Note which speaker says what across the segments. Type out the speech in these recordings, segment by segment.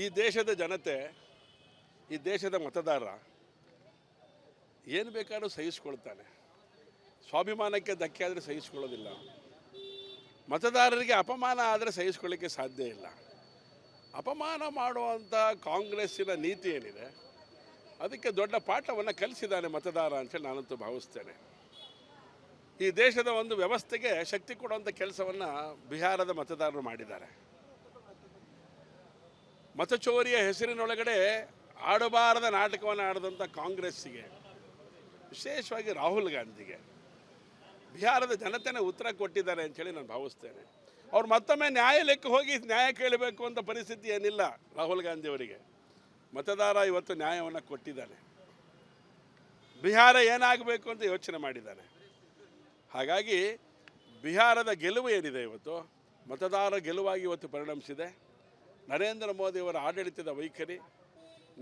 Speaker 1: ಈ ದೇಶದ ಜನತೆ, ಈ ದೇಶದ ಮತದಾರ ಏನು ಬೇಕಾದ್ರೂ ಸಹಿಸ್ಕೊಳ್ತಾನೆ. ಸ್ವಾಭಿಮಾನಕ್ಕೆ ಧಕ್ಕೆ ಆದರೆ ಸಹಿಸ್ಕೊಳ್ಳೋದಿಲ್ಲ. ಮತದಾರರಿಗೆ ಅಪಮಾನ ಆದರೆ ಸಹಿಸ್ಕೊಳ್ಳಿಕ್ಕೆ ಸಾಧ್ಯ ಇಲ್ಲ. ಅಪಮಾನ ಮಾಡುವಂಥ ಕಾಂಗ್ರೆಸ್ಸಿನ ನೀತಿ ಏನಿದೆ ಅದಕ್ಕೆ ದೊಡ್ಡ ಪಾಠವನ್ನು ಕಲಿಸಿದ್ದಾನೆ ಮತದಾರ ಅಂತೇಳಿ ನಾನಂತೂ ಭಾವಿಸ್ತೇನೆ. ಈ ದೇಶದ ಒಂದು ವ್ಯವಸ್ಥೆಗೆ ಶಕ್ತಿ ಕೊಡುವಂಥ ಕೆಲಸವನ್ನು ಬಿಹಾರದ ಮತದಾರರು ಮಾಡಿದ್ದಾರೆ. ಮತಚೋರಿಯ ಹೆಸರಿನೊಳಗಡೆ ಆಡಬಾರದ ನಾಟಕವನ್ನು ಆಡಿದಂಥ ಕಾಂಗ್ರೆಸ್ಸಿಗೆ, ವಿಶೇಷವಾಗಿ ರಾಹುಲ್ ಗಾಂಧಿಗೆ ಬಿಹಾರದ ಜನತೆನೇ ಉತ್ತರ ಕೊಟ್ಟಿದ್ದಾರೆ ಅಂಥೇಳಿ ನಾನು ಭಾವಿಸ್ತೇನೆ. ಅವ್ರು ಮತ್ತೊಮ್ಮೆ ನ್ಯಾಯಾಲಯಕ್ಕೆ ಹೋಗಿ ನ್ಯಾಯ ಕೇಳಬೇಕು ಅಂತ ಪರಿಸ್ಥಿತಿ ಏನಿಲ್ಲ. ರಾಹುಲ್ ಗಾಂಧಿಯವರಿಗೆ ಮತದಾರ ಇವತ್ತು ನ್ಯಾಯವನ್ನು ಕೊಟ್ಟಿದ್ದಾನೆ. ಬಿಹಾರ ಏನಾಗಬೇಕು ಅಂತ ಯೋಚನೆ ಮಾಡಿದ್ದಾನೆ. ಹಾಗಾಗಿ ಬಿಹಾರದ ಗೆಲುವು ಏನಿದೆ ಇವತ್ತು ಮತದಾರ ಗೆಲುವಾಗಿ ಇವತ್ತು ಪರಿಣಮಿಸಿದೆ. ನರೇಂದ್ರ ಮೋದಿಯವರ ಆಡಳಿತದ ವೈಖರಿ,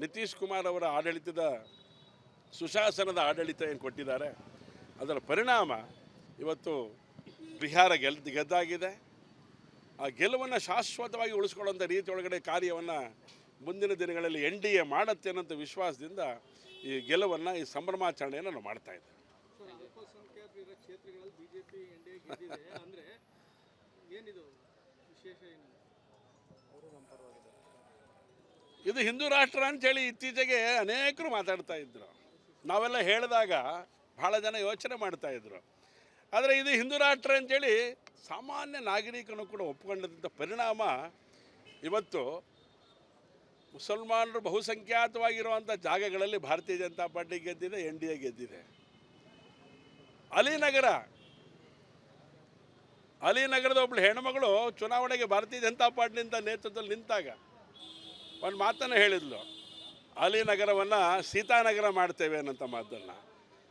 Speaker 1: ನಿತೀಶ್ ಕುಮಾರ್ ಅವರ ಆಡಳಿತದ ಸುಶಾಸನದ ಆಡಳಿತ ಏನು ಕೊಟ್ಟಿದ್ದಾರೆ ಅದರ ಪರಿಣಾಮ ಇವತ್ತು ಬಿಹಾರ ಗೆದ್ದಾಗಿದೆ. ಆ ಗೆಲುವನ್ನು ಶಾಶ್ವತವಾಗಿ ಉಳಿಸ್ಕೊಳ್ಳುವಂಥ ರೀತಿಯೊಳಗಡೆ ಕಾರ್ಯವನ್ನು ಮುಂದಿನ ದಿನಗಳಲ್ಲಿ NDA ಮಾಡುತ್ತೆ ಅನ್ನೋಂಥ ವಿಶ್ವಾಸದಿಂದ ಈ ಗೆಲುವನ್ನು, ಈ ಸಂಭ್ರಮಾಚರಣೆಯನ್ನು ನಾವು ಮಾಡ್ತಾ ಇದ್ದೇವೆ. ಇದು ಹಿಂದೂ ರಾಷ್ಟ್ರ ಅಂತೇಳಿ ಇತ್ತೀಚೆಗೆ ಅನೇಕರು ಮಾತಾಡ್ತಾ ಇದ್ರು. ನಾವೆಲ್ಲ ಹೇಳಿದಾಗ ಭಾಳ ಜನ ಯೋಚನೆ ಮಾಡ್ತಾ ಇದ್ರು. ಆದರೆ ಇದು ಹಿಂದೂ ರಾಷ್ಟ್ರ ಅಂತೇಳಿ ಸಾಮಾನ್ಯ ನಾಗರಿಕನು ಕೂಡ ಒಪ್ಪಿಕೊಂಡಂಥ ಪರಿಣಾಮ ಇವತ್ತು ಮುಸಲ್ಮಾನರು ಬಹುಸಂಖ್ಯಾತವಾಗಿರುವಂಥ ಜಾಗಗಳಲ್ಲಿ ಭಾರತೀಯ ಜನತಾ ಪಾರ್ಟಿ ಗೆದ್ದಿದೆ, NDA ಗೆದ್ದಿದೆ. ಅಲಿನಗರದ ಒಬ್ಬಳು ಹೆಣ್ಮಗಳು ಚುನಾವಣೆಗೆ ಭಾರತೀಯ ಜನತಾ ಪಾರ್ಟಿಯಿಂದ ನೇತೃತ್ವದಲ್ಲಿ ನಿಂತಾಗ ಒಂದು ಮಾತನ್ನು ಹೇಳಿದ್ಲು, ಅಲಿನಗರವನ್ನು ಸೀತಾನಗರ ಮಾಡ್ತೇವೆ ಅನ್ನೋಂಥ ಮಾತನ್ನು.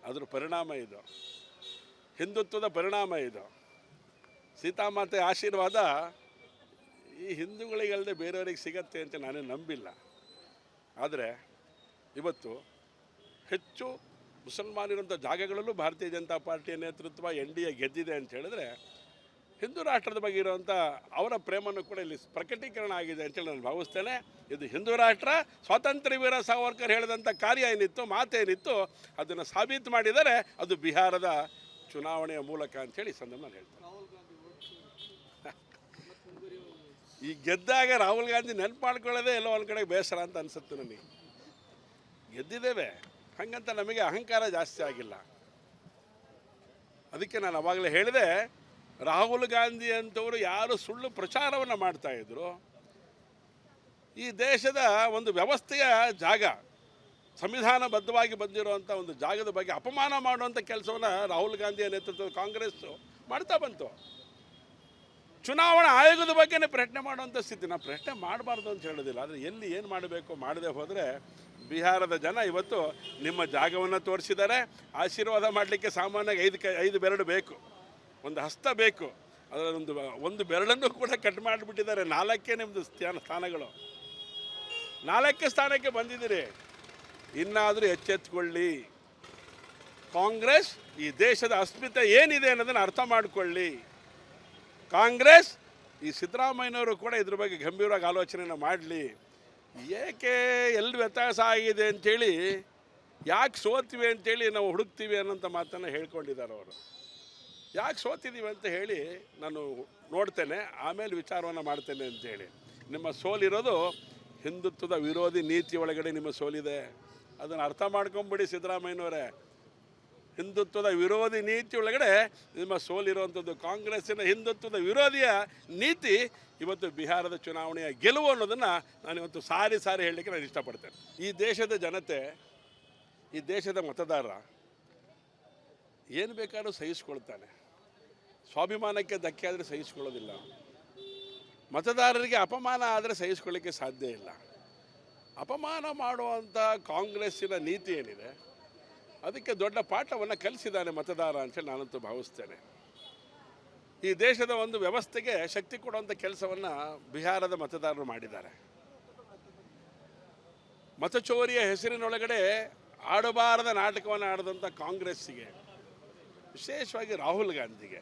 Speaker 1: ಅದ್ರ ಪರಿಣಾಮ ಇದು, ಹಿಂದುತ್ವದ ಪರಿಣಾಮ ಇದು. ಸೀತಾಮಾತೆ ಆಶೀರ್ವಾದ ಈ ಹಿಂದೂಗಳಿಗಲ್ಲದೆ ಬೇರೆಯವರಿಗೆ ಸಿಗತ್ತೆ ಅಂತ ನಾನೇ ನಂಬಿಲ್ಲ. ಆದರೆ ಇವತ್ತು ಹೆಚ್ಚು ಮುಸಲ್ಮಾನಿರುವಂಥ ಜಾಗಗಳಲ್ಲೂ ಭಾರತೀಯ ಜನತಾ ಪಾರ್ಟಿಯ ನೇತೃತ್ವ NDA ಗೆದ್ದಿದೆ ಅಂತ ಹೇಳಿದ್ರೆ ಹಿಂದೂ ರಾಷ್ಟ್ರದ ಬಗ್ಗೆ ಇರುವಂಥ ಅವರ ಪ್ರೇಮನ್ನು ಕೂಡ ಇಲ್ಲಿ ಪ್ರಕಟೀಕರಣ ಆಗಿದೆ ಅಂತೇಳಿ ನಾನು ಭಾವಿಸ್ತೇನೆ. ಇದು ಹಿಂದೂ ರಾಷ್ಟ್ರ. ಸ್ವಾತಂತ್ರ್ಯ ವೀರ ಸಾವರ್ಕರ್ ಹೇಳಿದಂಥ ಕಾರ್ಯ ಏನಿತ್ತು, ಮಾತೇನಿತ್ತು, ಅದನ್ನು ಸಾಬೀತು ಮಾಡಿದರೆ ಅದು ಬಿಹಾರದ ಚುನಾವಣೆಯ ಮೂಲಕ ಅಂಥೇಳಿ ಸಂದರ್ಭ ನಾನು ಹೇಳ್ತೇನೆ. ಈ ಗೆದ್ದಾಗ ರಾಹುಲ್ ಗಾಂಧಿ ನೆನಪು ಮಾಡ್ಕೊಳ್ಳೋದೇ ಎಲ್ಲೋ ಒಂದು ಕಡೆ ಬೇಸರ ಅಂತ ಅನಿಸುತ್ತೆ ನನಗೆ. ಗೆದ್ದಿದ್ದೇವೆ, ಹಾಗಂತ ನಮಗೆ ಅಹಂಕಾರ ಜಾಸ್ತಿ ಆಗಿಲ್ಲ. ಅದಕ್ಕೆ ನಾನು ಅವಾಗಲೇ ಹೇಳಿದೆ, ರಾಹುಲ್ ಗಾಂಧಿ ಅಂತವರು ಯಾರು ಸುಳ್ಳು ಪ್ರಚಾರವನ್ನು ಮಾಡ್ತಾಯಿದ್ರು, ಈ ದೇಶದ ಒಂದು ವ್ಯವಸ್ಥೆಯ ಜಾಗ, ಸಂವಿಧಾನಬದ್ಧವಾಗಿ ಬಂದಿರುವಂಥ ಒಂದು ಜಾಗದ ಬಗ್ಗೆ ಅಪಮಾನ ಮಾಡುವಂಥ ಕೆಲಸವನ್ನು ರಾಹುಲ್ ಗಾಂಧಿಯ ನೇತೃತ್ವದ ಕಾಂಗ್ರೆಸ್ಸು ಮಾಡ್ತಾ ಬಂತು. ಚುನಾವಣಾ ಆಯೋಗದ ಬಗ್ಗೆನೇ ಪ್ರಶ್ನೆ ಮಾಡುವಂಥ ಸ್ಥಿತಿ. ನಾವು ಪ್ರಶ್ನೆ ಮಾಡಬಾರ್ದು ಅಂತ ಹೇಳೋದಿಲ್ಲ, ಆದರೆ ಎಲ್ಲಿ ಏನು ಮಾಡಬೇಕು ಮಾಡದೆ ಹೋದರೆ ಬಿಹಾರದ ಜನ ಇವತ್ತು ನಿಮ್ಮ ಜಾಗವನ್ನು ತೋರಿಸಿದ್ದಾರೆ. ಆಶೀರ್ವಾದ ಮಾಡಲಿಕ್ಕೆ ಸಾಮಾನ್ಯವಾಗಿ 5 ಬೆರಳು ಬೇಕು, ಒಂದು ಹಸ್ತ ಬೇಕು. ಅದರ ಒಂದು ಬೆರಳನ್ನು ಕೂಡ ಕಟ್ ಮಾಡಿಬಿಟ್ಟಿದ್ದಾರೆ. 4 ನಿಮ್ಮದು ಸ್ಥಾನಗಳು, 4 ಸ್ಥಾನಕ್ಕೆ ಬಂದಿದ್ದೀರಿ. ಇನ್ನಾದರೂ ಎಚ್ಚೆತ್ತುಕೊಳ್ಳಿ. ಕಾಂಗ್ರೆಸ್ ಈ ದೇಶದ ಅಸ್ಮಿತೆ ಏನಿದೆ ಅನ್ನೋದನ್ನು ಅರ್ಥ ಮಾಡಿಕೊಳ್ಳಿ. ಕಾಂಗ್ರೆಸ್, ಈ ಸಿದ್ದರಾಮಯ್ಯನವರು ಕೂಡ ಇದ್ರ ಬಗ್ಗೆ ಗಂಭೀರವಾಗಿ ಆಲೋಚನೆಯನ್ನು ಮಾಡಲಿ. ಏಕೆ ಎಲ್ಲಿ ವ್ಯತ್ಯಾಸ ಆಗಿದೆ ಅಂಥೇಳಿ, ಯಾಕೆ ಸೋತೀವಿ ಅಂಥೇಳಿ ನಾವು ಹುಡುಕ್ತೀವಿ ಅನ್ನೋಂಥ ಮಾತನ್ನು ಹೇಳ್ಕೊಂಡಿದ್ದಾರೆ ಅವರು. ಯಾಕೆ ಸೋತಿದ್ದೀವಿ ಅಂತ ಹೇಳಿ ನಾನು ನೋಡ್ತೇನೆ, ಆಮೇಲೆ ವಿಚಾರವನ್ನು ಮಾಡ್ತೇನೆ ಅಂಥೇಳಿ. ನಿಮ್ಮ ಸೋಲಿರೋದು ಹಿಂದುತ್ವದ ವಿರೋಧಿ ನೀತಿ ಒಳಗಡೆ ನಿಮ್ಮ ಸೋಲಿದೆ. ಅದನ್ನು ಅರ್ಥ ಮಾಡ್ಕೊಂಬಿಡಿ ಸಿದ್ದರಾಮಯ್ಯನವರೇ. ಹಿಂದುತ್ವದ ವಿರೋಧಿ ನೀತಿ ಒಳಗಡೆ ನಿಮ್ಮ ಸೋಲಿರುವಂಥದ್ದು. ಕಾಂಗ್ರೆಸ್ಸಿನ ಹಿಂದುತ್ವದ ವಿರೋಧಿಯ ನೀತಿ ಇವತ್ತು ಬಿಹಾರದ ಚುನಾವಣೆಯ ಗೆಲುವು ಅನ್ನೋದನ್ನು ನಾನು ಇವತ್ತು ಸಾರಿ ಹೇಳಲಿಕ್ಕೆ ನಾನು ಇಷ್ಟಪಡ್ತೇನೆ. ಈ ದೇಶದ ಜನತೆ, ಈ ದೇಶದ ಮತದಾರ ಏನು ಬೇಕಾದ್ರೂ ಸಹಿಸ್ಕೊಳ್ತಾನೆ. ಸ್ವಾಭಿಮಾನಕ್ಕೆ ಧಕ್ಕೆ ಆದರೆ ಸಹಿಸ್ಕೊಳ್ಳೋದಿಲ್ಲ. ಮತದಾರರಿಗೆ ಅಪಮಾನ ಆದರೆ ಸಹಿಸ್ಕೊಳ್ಳಿಕ್ಕೆ ಸಾಧ್ಯ ಇಲ್ಲ. ಅಪಮಾನ ಮಾಡುವಂಥ ಕಾಂಗ್ರೆಸ್ಸಿನ ನೀತಿ ಏನಿದೆ ಅದಕ್ಕೆ ದೊಡ್ಡ ಪಾಠವನ್ನು ಕಲಿಸಿದ್ದಾನೆ ಮತದಾರ ಅಂತೇಳಿ ನಾನಂತೂ ಭಾವಿಸ್ತೇನೆ. ಈ ದೇಶದ ಒಂದು ವ್ಯವಸ್ಥೆಗೆ ಶಕ್ತಿ ಕೊಡುವಂಥ ಕೆಲಸವನ್ನು ಬಿಹಾರದ ಮತದಾರರು ಮಾಡಿದ್ದಾರೆ. ಮತಚೋರಿಯ ಹೆಸರಿನೊಳಗಡೆ ಆಡಬಾರದ ನಾಟಕವನ್ನು ಆಡಿದಂಥ ಕಾಂಗ್ರೆಸ್ಸಿಗೆ, ವಿಶೇಷವಾಗಿ ರಾಹುಲ್ ಗಾಂಧಿಗೆ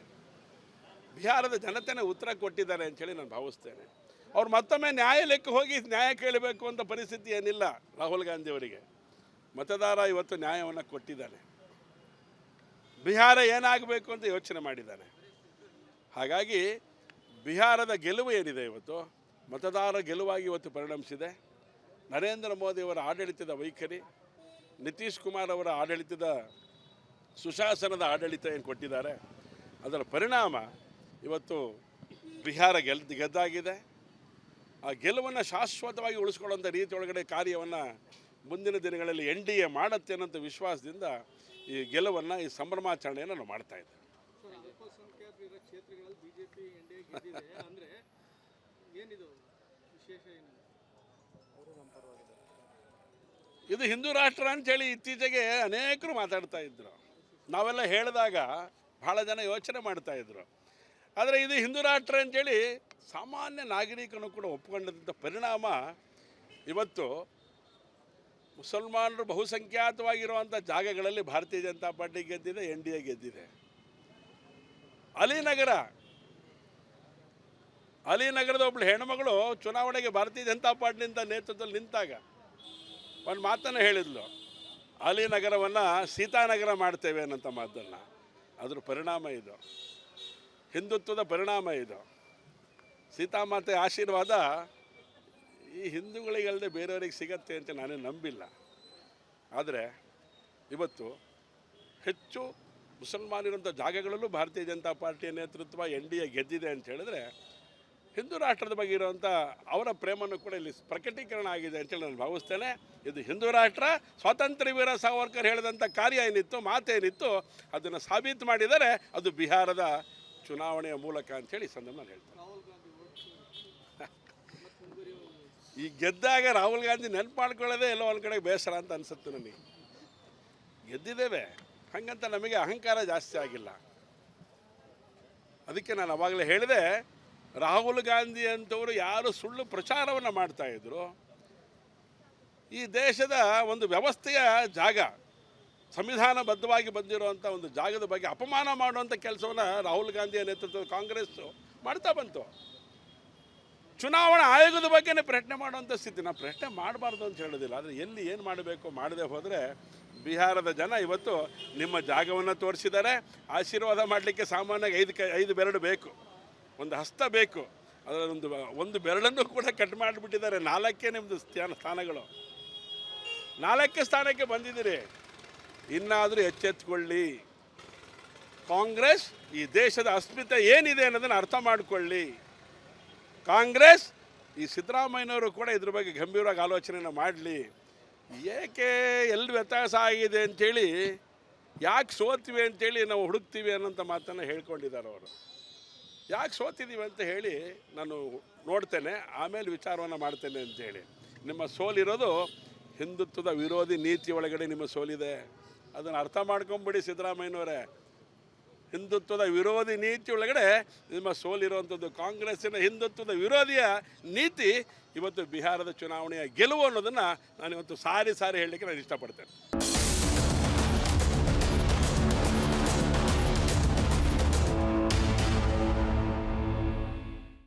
Speaker 1: ಬಿಹಾರದ ಜನತೆನೇ ಉತ್ತರ ಕೊಟ್ಟಿದ್ದಾರೆ ಅಂಥೇಳಿ ನಾನು ಭಾವಿಸ್ತೇನೆ. ಅವ್ರು ಮತ್ತೊಮ್ಮೆ ನ್ಯಾಯಾಲಯಕ್ಕೆ ಹೋಗಿ ನ್ಯಾಯ ಕೇಳಬೇಕು ಅಂತ ಪರಿಸ್ಥಿತಿ ಏನಿಲ್ಲ ರಾಹುಲ್ ಗಾಂಧಿಯವರಿಗೆ. ಮತದಾರ ಇವತ್ತು ನ್ಯಾಯವನ್ನು ಕೊಟ್ಟಿದ್ದಾನೆ. ಬಿಹಾರ ಏನಾಗಬೇಕು ಅಂತ ಯೋಚನೆ ಮಾಡಿದ್ದಾನೆ. ಹಾಗಾಗಿ ಬಿಹಾರದ ಗೆಲುವು ಏನಿದೆ ಇವತ್ತು ಮತದಾರ ಗೆಲುವಾಗಿ ಇವತ್ತು ಪರಿಣಮಿಸಿದೆ. ನರೇಂದ್ರ ಮೋದಿಯವರ ಆಡಳಿತದ ವೈಖರಿ, ನಿತೀಶ್ ಕುಮಾರ್ ಅವರ ಆಡಳಿತದ ಸುಶಾಸನದ ಆಡಳಿತ ಏನು ಕೊಟ್ಟಿದ್ದಾರೆ ಅದರ ಪರಿಣಾಮ ಇವತ್ತು ಬಿಹಾರ ಗೆದ್ದಾಗಿದೆ. ಆ ಗೆಲುವನ್ನು ಶಾಶ್ವತವಾಗಿ ಉಳಿಸ್ಕೊಳ್ಳುವಂಥ ರೀತಿಯೊಳಗಡೆ ಕಾರ್ಯವನ್ನು ಮುಂದಿನ ದಿನಗಳಲ್ಲಿ NDA ಮಾಡುತ್ತೆ ಅನ್ನೋಂಥ ವಿಶ್ವಾಸದಿಂದ ಈ ಗೆಲುವನ್ನು, ಈ ಸಂಭ್ರಮಾಚರಣೆಯನ್ನು ನಾವು ಮಾಡ್ತಾ ಇದ್ದೇವೆ. ಇದು ಹಿಂದೂ ರಾಷ್ಟ್ರ ಅಂತೇಳಿ ಇತ್ತೀಚೆಗೆ ಅನೇಕರು ಮಾತಾಡ್ತಾ ಇದ್ರು. ನಾವೆಲ್ಲ ಹೇಳಿದಾಗ ಭಾಳ ಜನ ಯೋಚನೆ ಮಾಡ್ತಾ ಇದ್ರು. ಆದರೆ ಇದು ಹಿಂದೂ ರಾಷ್ಟ್ರ ಅಂತೇಳಿ ಸಾಮಾನ್ಯ ನಾಗರಿಕನು ಕೂಡ ಒಪ್ಪಿಕೊಂಡಂಥ ಪರಿಣಾಮ ಇವತ್ತು ಮುಸಲ್ಮಾನರು ಬಹುಸಂಖ್ಯಾತವಾಗಿರುವಂಥ ಜಾಗಗಳಲ್ಲಿ ಭಾರತೀಯ ಜನತಾ ಪಾರ್ಟಿ ಗೆದ್ದಿದೆ, NDA ಗೆದ್ದಿದೆ. ಅಲಿನಗರದ ಒಬ್ಬಳು ಹೆಣ್ಮಗಳು ಚುನಾವಣೆಗೆ ಭಾರತೀಯ ಜನತಾ ಪಾರ್ಟಿಯಿಂದ ನೇತೃತ್ವದಲ್ಲಿ ನಿಂತಾಗ ಒಂದು ಮಾತನ್ನು ಹೇಳಿದ್ಲು, ಅಲಿನಗರವನ್ನು ಸೀತಾನಗರ ಮಾಡ್ತೇವೆ ಅನ್ನೋಂಥ ಮಾತನ್ನು. ಅದ್ರ ಪರಿಣಾಮ ಇದು, ಹಿಂದುತ್ವದ ಪರಿಣಾಮ ಇದು. ಸೀತಾಮಾತೆ ಆಶೀರ್ವಾದ ಈ ಹಿಂದೂಗಳಿಗಲ್ಲದೆ ಬೇರೆಯವರಿಗೆ ಸಿಗತ್ತೆ ಅಂತ ನಾನೇ ನಂಬಿಲ್ಲ. ಆದರೆ ಇವತ್ತು ಹೆಚ್ಚು ಮುಸಲ್ಮಾನಿರುವಂಥ ಜಾಗಗಳಲ್ಲೂ ಭಾರತೀಯ ಜನತಾ ಪಾರ್ಟಿಯ ನೇತೃತ್ವ NDA ಗೆದ್ದಿದೆ ಅಂತ ಹೇಳಿದ್ರೆ ಹಿಂದೂ ರಾಷ್ಟ್ರದ ಬಗ್ಗೆ ಇರುವಂಥ ಅವರ ಪ್ರೇಮನ್ನು ಕೂಡ ಇಲ್ಲಿ ಪ್ರಕಟೀಕರಣ ಆಗಿದೆ ಅಂತೇಳಿ ನಾನು ಭಾವಿಸ್ತೇನೆ. ಇದು ಹಿಂದೂ ರಾಷ್ಟ್ರ, ಸ್ವಾತಂತ್ರ್ಯ ವೀರ ಸಾವರ್ಕರ್ ಹೇಳಿದಂಥ ಕಾರ್ಯ ಏನಿತ್ತು, ಮಾತೇನಿತ್ತು, ಅದನ್ನು ಸಾಬೀತು ಮಾಡಿದರೆ ಅದು ಬಿಹಾರದ ಚುನಾವಣೆಯ ಮೂಲಕ ಅಂಥೇಳಿ ಸಂದರ್ಭ ನಾನು ಹೇಳ್ತೇನೆ. ಈ ಗೆದ್ದಾಗ ರಾಹುಲ್ ಗಾಂಧಿ ನೆನಪು ಮಾಡ್ಕೊಳ್ಳೋದೇ ಎಲ್ಲೋ ಒಂದು ಕಡೆ ಬೇಸರ ಅಂತ ಅನಿಸುತ್ತೆ ನನಗೆ. ಗೆದ್ದಿದ್ದೇವೆ, ಹಾಗಂತ ನಮಗೆ ಅಹಂಕಾರ ಜಾಸ್ತಿ ಆಗಿಲ್ಲ. ಅದಕ್ಕೆ ನಾನು ಅವಾಗಲೇ ಹೇಳಿದೆ, ರಾಹುಲ್ ಗಾಂಧಿ ಅಂತವರು ಯಾರು ಸುಳ್ಳು ಪ್ರಚಾರವನ್ನು ಮಾಡ್ತಾಯಿದ್ರು, ಈ ದೇಶದ ಒಂದು ವ್ಯವಸ್ಥೆಯ ಜಾಗ, ಸಂವಿಧಾನಬದ್ಧವಾಗಿ ಬಂದಿರುವಂಥ ಒಂದು ಜಾಗದ ಬಗ್ಗೆ ಅಪಮಾನ ಮಾಡುವಂಥ ಕೆಲಸವನ್ನು ರಾಹುಲ್ ಗಾಂಧಿಯ ನೇತೃತ್ವದ ಕಾಂಗ್ರೆಸ್ಸು ಮಾಡ್ತಾ ಬಂತು. ಚುನಾವಣಾ ಆಯೋಗದ ಬಗ್ಗೆನೇ ಪ್ರಶ್ನೆ ಮಾಡುವಂಥ ಸ್ಥಿತಿ. ನಾವು ಪ್ರಶ್ನೆ ಮಾಡಬಾರ್ದು ಅಂತ ಹೇಳೋದಿಲ್ಲ, ಆದರೆ ಎಲ್ಲಿ ಏನು ಮಾಡಬೇಕು ಮಾಡದೆ ಹೋದರೆ ಬಿಹಾರದ ಜನ ಇವತ್ತು ನಿಮ್ಮ ಜಾಗವನ್ನು ತೋರಿಸಿದ್ದಾರೆ. ಆಶೀರ್ವಾದ ಮಾಡಲಿಕ್ಕೆ ಸಾಮಾನ್ಯವಾಗಿ 5 ಬೆರಳು ಬೇಕು, ಒಂದು ಹಸ್ತ ಬೇಕು. ಅದರ ಒಂದು ಬೆರಳನ್ನು ಕೂಡ ಕಟ್ ಮಾಡಿಬಿಟ್ಟಿದ್ದಾರೆ. 4 ನಿಮ್ಮದು ಸ್ಥಾನಗಳು, 4 ಸ್ಥಾನಕ್ಕೆ ಬಂದಿದ್ದೀರಿ. ಇನ್ನಾದರೂ ಎಚ್ಚೆತ್ತುಕೊಳ್ಳಿ. ಕಾಂಗ್ರೆಸ್ ಈ ದೇಶದ ಅಸ್ಮಿತೆ ಏನಿದೆ ಅನ್ನೋದನ್ನು ಅರ್ಥ ಮಾಡಿಕೊಳ್ಳಿ. ಕಾಂಗ್ರೆಸ್ ಈ ಸಿದ್ದರಾಮಯ್ಯನವರು ಕೂಡ ಇದ್ರ ಬಗ್ಗೆ ಗಂಭೀರವಾಗಿ ಆಲೋಚನೆಯನ್ನು ಮಾಡಲಿ. ಏಕೆ ಎಲ್ಲಿ ವ್ಯತ್ಯಾಸ ಆಗಿದೆ ಅಂಥೇಳಿ, ಯಾಕೆ ಸೋತ್ವಿ ಅಂಥೇಳಿ ನಾವು ಹುಡುಕ್ತೀವಿ ಅನ್ನೋಂಥ ಮಾತನ್ನು ಹೇಳ್ಕೊಂಡಿದ್ದಾರೆ ಅವರು. ಯಾಕೆ ಸೋತಿದ್ದೀವಿ ಅಂತ ಹೇಳಿ ನಾನು ನೋಡ್ತೇನೆ, ಆಮೇಲೆ ವಿಚಾರವನ್ನು ಮಾಡ್ತೇನೆ ಅಂಥೇಳಿ. ನಿಮ್ಮ ಸೋಲಿರೋದು ಹಿಂದುತ್ವದ ವಿರೋಧಿ ನೀತಿ ಒಳಗಡೆ ನಿಮ್ಮ ಸೋಲಿದೆ. ಅದನ್ನು ಅರ್ಥ ಮಾಡ್ಕೊಂಬಿಡಿ ಸಿದ್ದರಾಮಯ್ಯನವರೇ. ಹಿಂದುತ್ವದ ವಿರೋಧಿ ನೀತಿ ಒಳಗಡೆ ನಿಮ್ಮ ಸೋಲಿರುವಂಥದ್ದು. ಕಾಂಗ್ರೆಸ್ಸಿನ ಹಿಂದುತ್ವದ ವಿರೋಧಿಯ ನೀತಿ ಇವತ್ತು ಬಿಹಾರದ ಚುನಾವಣೆಯ ಗೆಲುವು ಅನ್ನೋದನ್ನು ನಾನು ಇವತ್ತು ಸಾರಿ ಹೇಳಲಿಕ್ಕೆ ನಾನು ಇಷ್ಟಪಡ್ತೇನೆ.